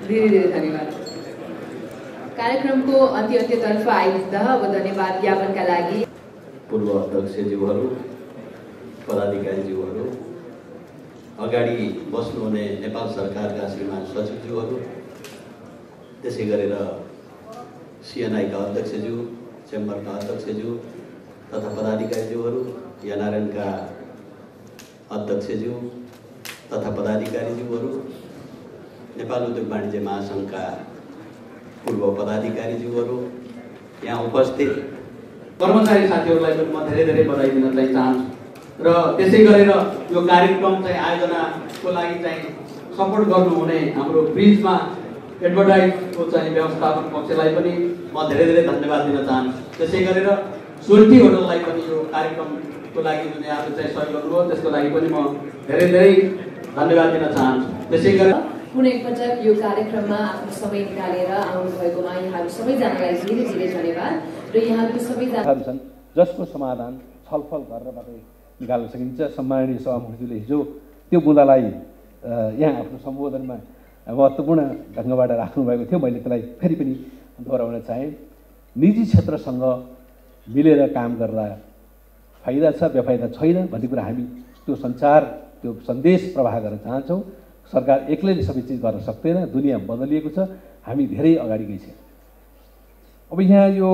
धेरै धेरै धन्यवाद। कार्यक्रमको अन्त्यतर्फ आइपुग्दा अब धन्यवाद ज्ञापनका लागि पूर्व अध्यक्षज्यूहरू, पदाधिकारीज्यूहरू, अगाडि बस्नुहुने नेपाल सरकारका श्रीमान सचिवज्यूहरू, त्यसै गरेर सिएनआईका अध्यक्षज्यू, चेम्बरका अध्यक्षज्यू तथा पदाधिकारीज्यूहरू, एनआरएनका अध्यक्षज्यू तथा पदाधिकारीज्यूहरू, नेपाल उद्योग वाणिज्य महासङ्घका पूर्व पदाधिकारीज्यूहरू, यहाँ उपस्थित कर्मचारी साथीहरूलाई पनि म धेरै धेरै बधाई दिन चाहिँ चाहन्छु र त्यसै गरेर यो कार्यक्रम चाहिँ आयोजनाको लागि चाहिँ सपोर्ट गर्नुहुने हाम्रो ब्रिजमा एडभर्टाइजको चाहिँ व्यवस्थापन पक्षलाई पनि म धेरै धेरै धन्यवाद दिन चाहन्छु। त्यसै गरेर सोल्टी होटललाई पनि यो कार्यक्रमको लागि जुन यहाँले चाहिँ सहयोग गर्नुभयो त्यसको लागि पनि म धेरै धेरै धन्यवाद दिन चाहन्छु। त्यसै गरेर पुनः एकपटक यो कार्यक्रममा आफ्नो समय निकालेर आउनुभएकोमा यहाँहरू सबैजनालाई धेरै धेरै धन्यवाद र यहाँहरू सबैजना छन् जसको समाधान छलफल गरेर मात्रै निकाल्न सकिन्छ। सम्माननीय सभामुखज्यूले हिजो त्यो मुद्दालाई यहाँ आफ्नो सम्बोधनमा महत्त्वपूर्ण ढङ्गबाट राख्नुभएको थियो। मैले त्यसलाई फेरि पनि दोहोऱ्याउन चाहेँ। निजी क्षेत्रसँग मिलेर काम गर्दा फाइदा छ बेफाइदा छैन भन्ने कुरा हामी त्यो सञ्चार त्यो सन्देश प्रवाह गर्न चाहन्छौँ। सरकार एक्लैले सबै चिज गर्न सक्दैन, दुनियाँ बदलिएको छ, हामी धेरै अगाडि गइछौँ। अब यहाँ यो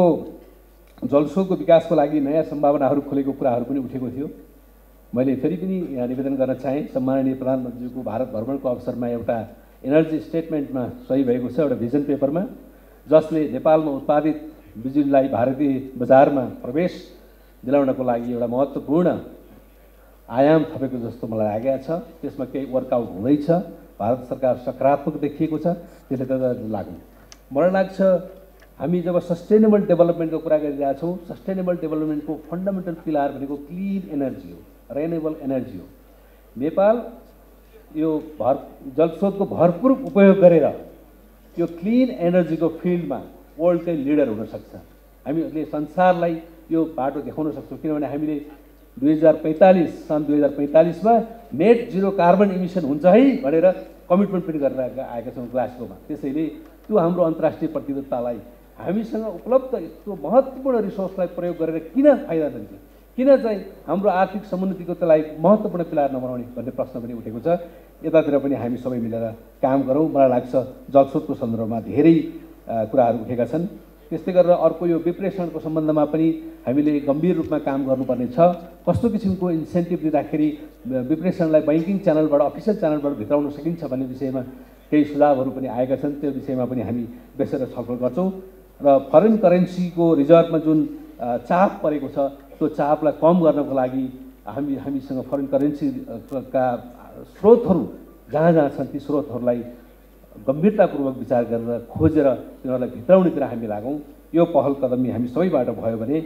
जलस्रोतको विकासको लागि नयाँ सम्भावनाहरू खोलेको कुराहरू पनि उठेको थियो। मैले फेरि पनि यहाँ निवेदन गर्न चाहेँ, सम्माननीय प्रधानमन्त्रीको भारत भ्रमणको अवसरमा एउटा एनर्जी स्टेटमेन्टमा सही भएको छ, एउटा भिजन पेपरमा, जसले नेपालमा उत्पादित बिजुलीलाई भारतीय बजारमा प्रवेश दिलाउनको लागि एउटा महत्त्वपूर्ण आयाम थपेको जस्तो मलाई लागेको छ। त्यसमा केही वर्कआउट हुँदैछ, भारत सरकार सकारात्मक देखिएको छ, त्यसले गर्दा लाग्नु मलाई लाग्छ। हामी जब सस्टेनेबल डेभलपमेन्टको कुरा गरिरहेका छौँ, सस्टेनेबल डेभलपमेन्टको फन्डामेन्टल पिलर भनेको क्लिन एनर्जी हो, रेन्युएबल एनर्जी हो। नेपाल यो जलस्रोतको भरपूर उपयोग गरेर यो क्लिन एनर्जीको फिल्डमा वर्ल्डकै लिडर हुनसक्छ। हामीले संसारलाई यो बाटो देखाउन सक्छौँ, किनभने हामीले 2045 मा नेट जिरो कार्बन इमिसन हुन्छ है भनेर कमिटमेन्ट पनि गरेर आएका छौँ ग्लासगोमा। त्यसैले त्यो हाम्रो अन्तर्राष्ट्रिय प्रतिबद्धतालाई हामीसँग उपलब्ध यस्तो महत्त्वपूर्ण रिसोर्सलाई प्रयोग गरेर किन फाइदा दिन्छ, किन चाहिँ हाम्रो आर्थिक समुन्नतिको त्यसलाई महत्त्वपूर्ण पिलार नबनाउने भन्ने प्रश्न पनि उठेको छ। यतातिर पनि हामी सबै मिलेर काम गरौँ। मलाई लाग्छ जलस्रोतको सन्दर्भमा धेरै कुराहरू उठेका छन्। त्यस्तै गरेर अर्को यो विप्रेषणको सम्बन्धमा पनि हामीले गम्भीर रूपमा काम गर्नुपर्ने छ। कस्तो किसिमको इन्सेन्टिभ दिँदाखेरि विप्रेषणलाई ब्याङ्किङ च्यानलबाट अफिसियल च्यानलबाट भित्राउन सकिन्छ भन्ने विषयमा केही सुझावहरू पनि आएका छन्। त्यो विषयमा पनि हामी बेसेर छलफल गर्छौँ र फरेन करेन्सीको रिजर्भमा जुन चाप परेको छ त्यो चापलाई कम गर्नको लागि हामीसँग फरेन करेन्सीका स्रोतहरू जहाँ जहाँ छन् ती स्रोतहरूलाई गम्भीरतापूर्वक विचार गरेर खोजेर तिनीहरूलाई भित्राउनेतिर हामी लागौँ। यो पहल कदमी हामी सबैबाट भयो भने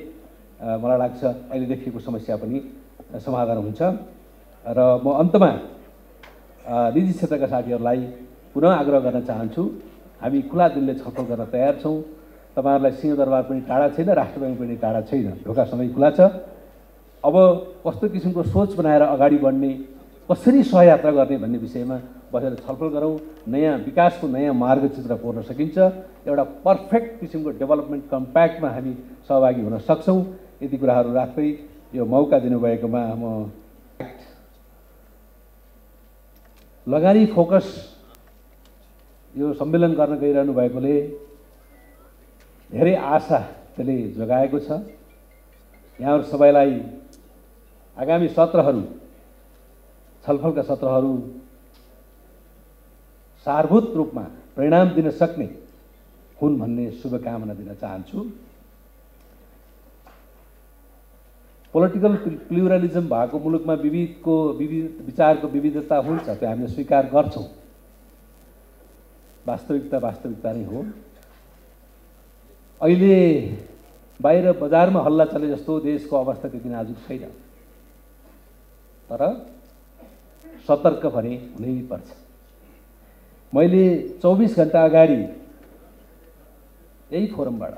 मलाई लाग्छ अहिले देखिएको समस्या पनि समाधान हुन्छ। र म अन्तमा निजी क्षेत्रका साथीहरूलाई पुनः आग्रह गर्न चाहन्छु, हामी खुला दिलले छलफल गर्न तयार छौँ। तपाईँहरूलाई सिंहदरबार पनि टाढा छैन, राष्ट्र ब्याङ्क पनि टाढा छैन, ढोका सधैँ खुला छ। अब कस्तो किसिमको सोच बनाएर अगाडि बढ्ने, कसरी सहयात्रा गर्ने भन्ने विषयमा बसेर छलफल गरौँ। नयाँ विकासको नयाँ मार्गचित्र कोर्न सकिन्छ। एउटा पर्फेक्ट किसिमको डेभलपमेन्ट कम्प्याक्टमा हामी सहभागी हुन सक्छौँ। यति कुराहरू राख्दै यो मौका दिनुभएकोमा म लगानी फोकस यो सम्मेलन गर्न गइरहनु भएकोले धेरै आशा त्यसले जगाएको छ। यहाँहरू सबैलाई आगामी सत्रहरू, छलफलका सत्रहरू सारभूत रूपमा परिणाम दिन सक्ने हुन् भन्ने शुभकामना दिन चाहन्छु। पोलिटिकल प्लुरलिजम भएको मुलुकमा विचारको विविधता हुन्छ, त्यो हामीले स्वीकार गर्छौँ। वास्तविकता नै हो। अहिले बाहिर बजारमा हल्ला चले जस्तो देशको अवस्था त्यति नाजुक छैन, तर सतर्क भने हुनैपर्छ। मैले 24 घण्टा अगाडि यही फोरमबाट,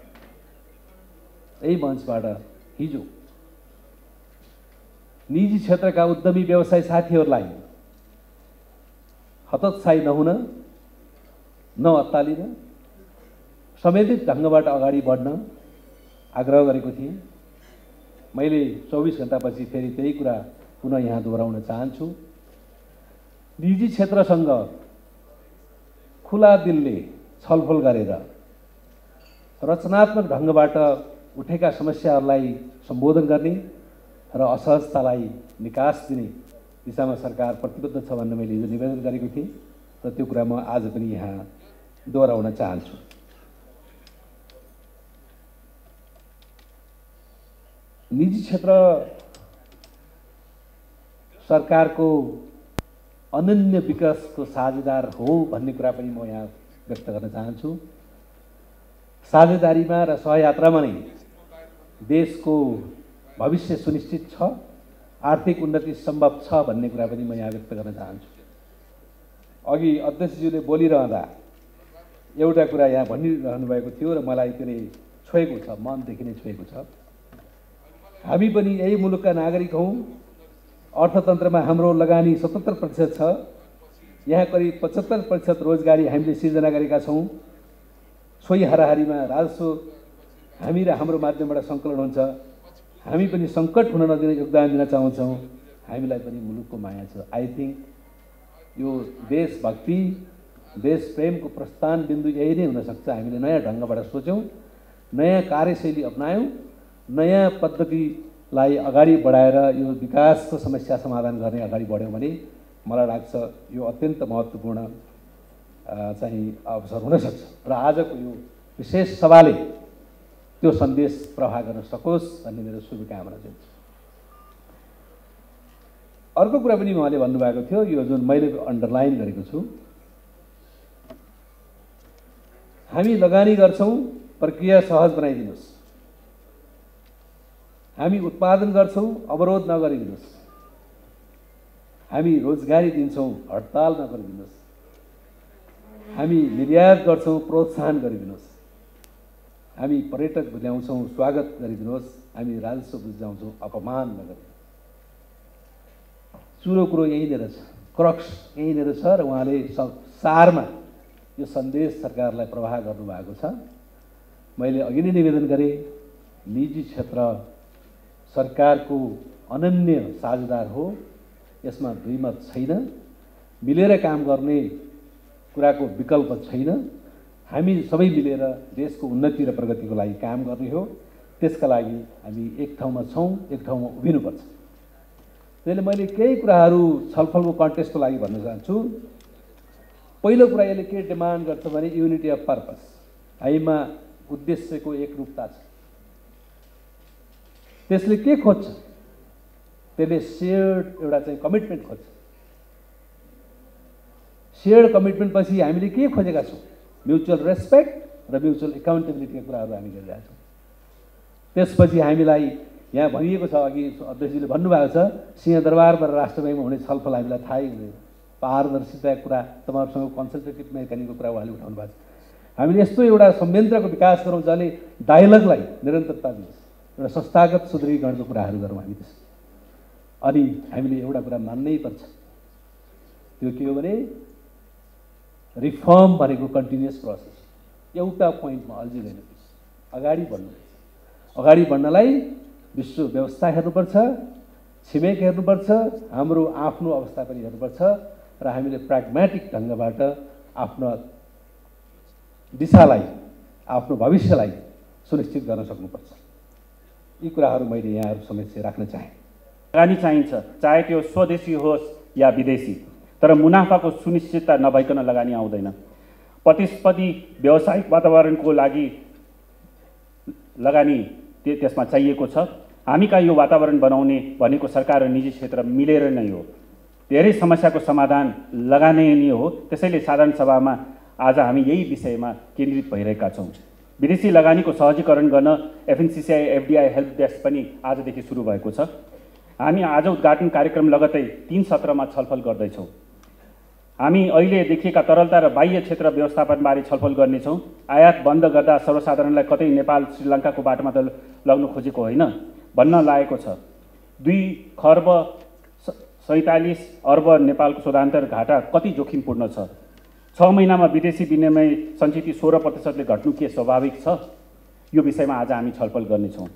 यही मञ्चबाट हिजो निजी क्षेत्रका उद्यमी व्यवसायी साथीहरूलाई हतोत्साही नहुन, नअत्तालिन संवेदित ढङ्गबाट अगाडि बढ्न आग्रह गरेको थिएँ। मैले 24 घण्टापछि फेरि त्यही कुरा पुनः यहाँ दोहोऱ्याउन चाहन्छु। निजी क्षेत्रसँग खुला दिलले छलफल गरेर रचनात्मक ढङ्गबाट उठेका समस्याहरूलाई सम्बोधन गर्ने र असहजतालाई निकास दिने दिशामा सरकार प्रतिबद्ध छ भन्ने मैले हिजो निवेदन गरेको थिएँ र त्यो कुरा म आज पनि यहाँ दोहोऱ्याउन चाहन्छु। निजी क्षेत्र सरकारको अनन्य विकासको साझेदार हो भन्ने कुरा पनि म यहाँ व्यक्त गर्न चाहन्छु। साझेदारीमा र सहयात्रामा नै देशको भविष्य सुनिश्चित छ, आर्थिक उन्नति सम्भव छ भन्ने कुरा पनि म यहाँ व्यक्त गर्न चाहन्छु। अघि अध्यक्षज्यूले बोलिरहँदा एउटा कुरा यहाँ भनिरहनु भएको थियो र मलाई त्यसले छोएको छ, मनदेखि नै छोएको छ। हामी पनि यही मुलुकका नागरिक हौँ। अर्थतन्त्रमा हाम्रो लगानी 77% छ। यहाँ करिब 75% रोजगारी हामीले सिर्जना गरेका छौँ। सोही हाराहारीमा राजस्व हामी र हाम्रो माध्यमबाट सङ्कलन हुन्छ। हामी पनि सङ्कट हुन नदिन योगदान दिन चाहन्छौँ। हामीलाई पनि मुलुकको माया छ। आई थिङ्क यो देशभक्ति देश प्रेमको प्रस्थान बिन्दु यही नै हुनसक्छ। हामीले नयाँ ढङ्गबाट सोच्यौँ, नयाँ कार्यशैली अपनायौँ, नयाँ पद्धतिलाई अगाडि बढाएर यो विकासको समस्या समाधान गर्ने अगाडि बढ्यौँ भने मलाई लाग्छ यो अत्यन्त महत्त्वपूर्ण चाहिँ अवसर हुनसक्छ र आजको यो विशेष सभाले त्यो सन्देश प्रवाह गर्न सकोस् भन्ने मेरो शुभकामना छ। अर्को कुरा पनि उहाँले भन्नुभएको थियो, यो जुन मैले अन्डरलाइन गरेको छु, हामी लगानी गर्छौँ, प्रक्रिया सहज बनाइदिनुहोस्। हामी उत्पादन गर्छौँ, अवरोध नगरिदिनुहोस्। हामी रोजगारी दिन्छौँ, हडताल नगरिदिनुहोस्। हामी निर्यात गर्छौँ, प्रोत्साहन गरिदिनुहोस्। हामी पर्यटक ल्याउँछौँ, स्वागत गरिदिनुहोस्। हामी राजस्व बुझाउँछौँ, अपमान नगरिदिनुहोस्। चुरो कुरो यहीँनिर छ, क्रक्स यहीँनिर छ र उहाँले सारमा यो सन्देश सरकारलाई प्रवाह गर्नुभएको छ। मैले अघि नै निवेदन गरेँ, निजी क्षेत्र सरकारको अनन्य साझेदार हो, यसमा दुईमत छैन। मिलेर काम गर्ने कुराको विकल्प छैन। हामी सबै मिलेर देशको उन्नति र प्रगतिको लागि काम गर्ने हो। त्यसका लागि हामी एक ठाउँमा छौँ, एक ठाउँमा उभिनुपर्छ। त्यसले मैले केही कुराहरू छलफलको कन्टेस्टको लागि भन्न चाहन्छु। पहिलो कुरा यसले के डिमान्ड गर्छ भने युनिटी अफ पर्पस। हामीमा उद्देश्यको एकरूपता छ। त्यसले के खोज्छ? त्यसले सेयर्ड एउटा चाहिँ कमिटमेन्ट खोज्छ। सेयर्ड कमिटमेन्ट पछि हामीले के खोजेका छौँ? म्युचुअल रेस्पेक्ट र म्युचुअल एकाउन्टेबिलिटीका कुराहरू हामी गरिरहेका छौँ। त्यसपछि हामीलाई यहाँ भनिएको छ, अघि अध्यक्षजीले भन्नुभएको छ, सिंहदरबारबाट राष्ट्र ब्याङ्कमा हुने छलफल हामीलाई थाहै हुँदैन। पारदर्शिताको कुरा, तपाईँहरूसँग कन्सल्टेटिभ मेकानिकको कुरा उहाँले उठाउनु भएको छ। हामीले यस्तो एउटा संयन्त्रको विकास गरौँ जसले डायलगलाई निरन्तरता दिन्छ, एउटा संस्थागत सुदृढीकरणको कुराहरू गरौँ हामी त्यसमा। अनि हामीले एउटा कुरा मान्नै पर्छ, त्यो के हो भने रिफर्म भनेको कन्टिन्युअस प्रोसेस, एउटा पोइन्टमा अल्झिँदैन। अगाडि बढ्नु, अगाडि बढ्नलाई विश्व व्यवस्था हेर्नुपर्छ, छिमेक हेर्नुपर्छ, हाम्रो आफ्नो अवस्था पनि हेर्नुपर्छ र हामीले प्राग्मेटिक ढङ्गबाट आफ्नो दिशालाई, आफ्नो भविष्यलाई सुनिश्चित गर्न सक्नुपर्छ। यी कुराहरू मैले यहाँहरू समक्ष राख्न चाहेँ। लगानी चाहिन्छ, चाहे त्यो स्वदेशी होस् या विदेशी, तर मुनाफाको सुनिश्चितता नभइकन लगानी आउँदैन। प्रतिस्पर्धी व्यावसायिक वातावरणको लागि लगानी त्यसमा चाहिएको छ। हामी कहाँ यो वातावरण बनाउने भनेको सरकार र निजी क्षेत्र मिलेर नै हो। धेरै समस्याको समाधान लगानी नै हो। त्यसैले साधारण सभामा आज हामी यही विषयमा केन्द्रित भइरहेका छौँ। विदेशी लगानीको सहजीकरण गर्न एफएनसिसिआई एफडिआई हेल्प डेस्क पनि आजदेखि सुरु भएको छ। हामी आज उद्घाटन कार्यक्रम लगत्तै 3 सत्रमा छलफल गर्दैछौँ। हामी अहिले देखिएका तरलता र बाह्य क्षेत्र व्यवस्थापनबारे छलफल गर्नेछौँ। आयात बन्द गर्दा सर्वसाधारणलाई कतै नेपाल श्रीलङ्काको बाटोमा त लग्न खोजेको होइन भन्न लागेको छ। 2 खर्ब 47 अर्ब नेपालको शोधान्तर घाटा कति जोखिमपूर्ण छ। 6 महिनामा विदेशी विनिमय सञ्चित 16%ले घट्नु के स्वाभाविक छ? यो विषयमा आज हामी छलफल गर्नेछौँ।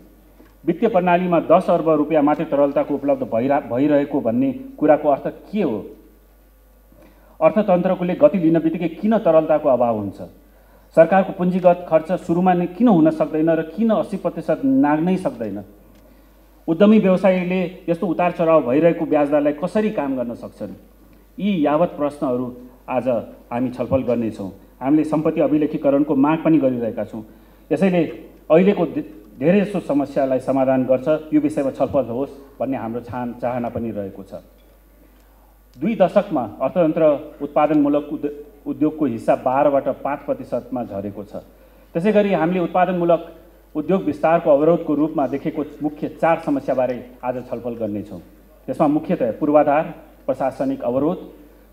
वित्तीय प्रणालीमा 10 अर्ब रुपियाँ मात्रै तरलताको उपलब्ध भइरहेको भन्ने कुराको अर्थ के हो? अर्थतन्त्रले गति लिन बित्तिकै किन तरलताको अभाव हुन्छ? सरकारको पुँजीगत खर्च सुरुमा नै किन हुन सक्दैन र किन 80% नाग्नै सक्दैन? उद्यमी व्यवसायीले यस्तो उतार चढाव भइरहेको ब्याज दरलाई कसरी काम गर्न सक्छन्? यी यावत प्रश्नहरू आज हामी छलफल गर्नेछौँ। हामीले सम्पत्ति अभिलेखीकरणको माग पनि गरिरहेका छौँ। यसैले अहिलेको धेरै जसो समस्यालाई समाधान गर्छ यो विषयमा छलफल होस् भन्ने हाम्रो चाहना पनि रहेको छ। 2 दशकमा अर्थतन्त्र उत्पादनमूलक उद्योगको हिस्सा 12बाट 5%मा झरेको छ। त्यसैगरी हामीले उत्पादनमूलक उद्योग विस्तारको अवरोधको रूपमा देखेको मुख्य 4 समस्याबारे आज छलफल गर्नेछौँ। त्यसमा मुख्यतया पूर्वाधार, प्रशासनिक अवरोध,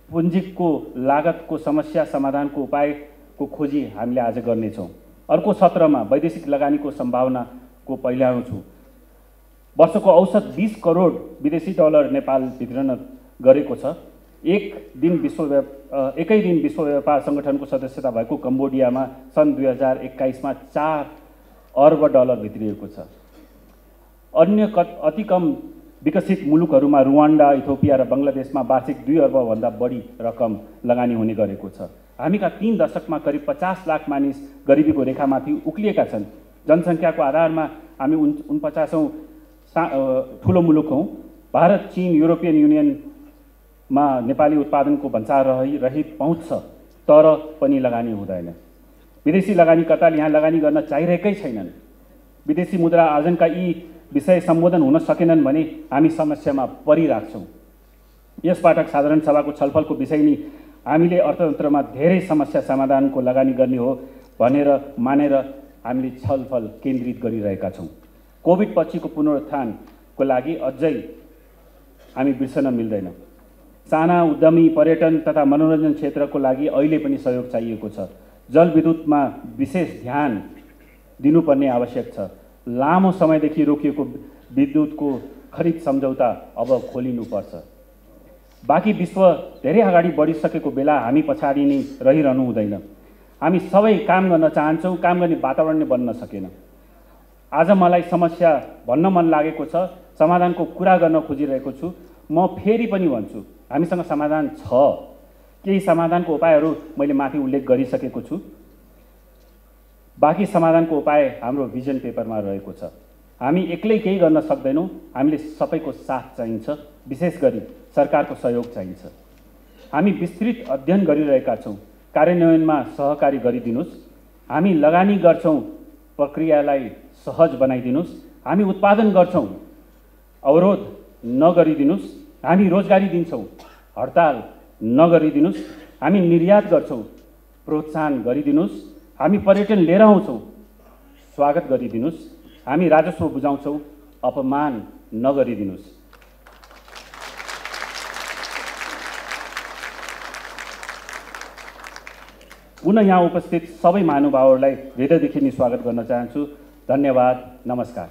पुँजीको लागतको समस्या समाधानको उपायको खोजी हामीले आज गर्नेछौँ। अर्को सत्रमा वैदेशिक लगानीको सम्भावनाको पहिल्याउँछु। वर्षको औसत 20 करोड विदेशी डलर नेपाल वितरण गरेको छ। एकै दिन विश्व व्यापार सङ्गठनको सदस्यता भएको कम्बोडियामा सन् 2021मा 4 अर्ब डलर भित्रिएको छ। अन्य अति कम विकसित मुलुकहरूमा रुवान्डा, इथियोपिया र बङ्गलादेशमा वार्षिक 2 अर्बभन्दा बढी रकम लगानी हुने गरेको छ। हामीका 3 दशकमा करिब 50 लाख मानिस गरिबीको रेखामाथि उक्लिएका छन्। जनसङ्ख्याको आधारमा हामी 49औं ठुलो मुलुक हौँ। भारत, चीन, युरोपियन युनियनमा नेपाली उत्पादनको भन्सार रहित पहुँच छ, तर पनि लगानी हुँदैन। विदेशी लगानीकर्ताले यहाँ लगानी गर्न चाहिरहेकै छैनन्। विदेशी मुद्रा आर्जनका यी विषय सम्बोधन हुन सकेनन् भने हामी समस्यामा परिराख्छौँ। यसपटक साधारण सभाको छलफलको विषय नै हामीले अर्थतन्त्रमा धेरै समस्या समाधानको लगानी गर्ने हो भनेर मानेर हामीले छलफल केन्द्रित गरिरहेका छौँ। कोभिड पछिको पुनरुत्थानको लागि अझै हामी बिर्सन मिल्दैन। साना उद्यमी, पर्यटन तथा मनोरञ्जन क्षेत्रको लागि अहिले पनि सहयोग चाहिएको छ। जलविद्युतमा विशेष ध्यान दिनुपर्ने आवश्यक छ। लामो समयदेखि रोकिएको विद्युतको खरिद सम्झौता अब खोलिनुपर्छ। बाँकी विश्व धेरै अगाडि बढिसकेको बेला हामी पछाडि नै रहिरहनु हुँदैन। हामी सबै काम गर्न चाहन्छौँ, काम गर्ने वातावरण नै बन्न सकेन। आज मलाई समस्या भन्न मन लागेको छ, समाधानको कुरा गर्न खोजिरहेको छु। म फेरि पनि भन्छु, हामीसँग समाधान छ। केही समाधानको उपायहरू मैले माथि उल्लेख गरिसकेको छु। बाँकी समाधानको उपाय हाम्रो भिजन पेपरमा रहेको छ। हामी एक्लै केही गर्न सक्दैनौँ। हामीले सबैको साथ चाहिन्छ, विशेष गरी सरकारको सहयोग चाहिन्छ। हामी विस्तृत अध्ययन गरिरहेका छौँ। कार्यान्वयनमा सहकारी गरिदिनुहोस्। हामी लगानी गर्छौँ, प्रक्रियालाई सहज बनाइदिनुहोस्। हामी उत्पादन गर्छौँ, अवरोध नगरिदिनुहोस्। हामी रोजगारी दिन्छौँ, हडताल नगरिदिनुहोस्। हामी निर्यात गर्छौँ, प्रोत्साहन गरिदिनुहोस्। हामी पर्यटन लिएर आउँछौँ, स्वागत गरिदिनुहोस्। हामी राजस्व बुझाउँछौँ, अपमान नगरिदिनुहोस्। पुनः यहाँ उपस्थित सबै महानुभावहरूलाई हृदयदेखि नै स्वागत गर्न चाहन्छु। धन्यवाद, नमस्कार।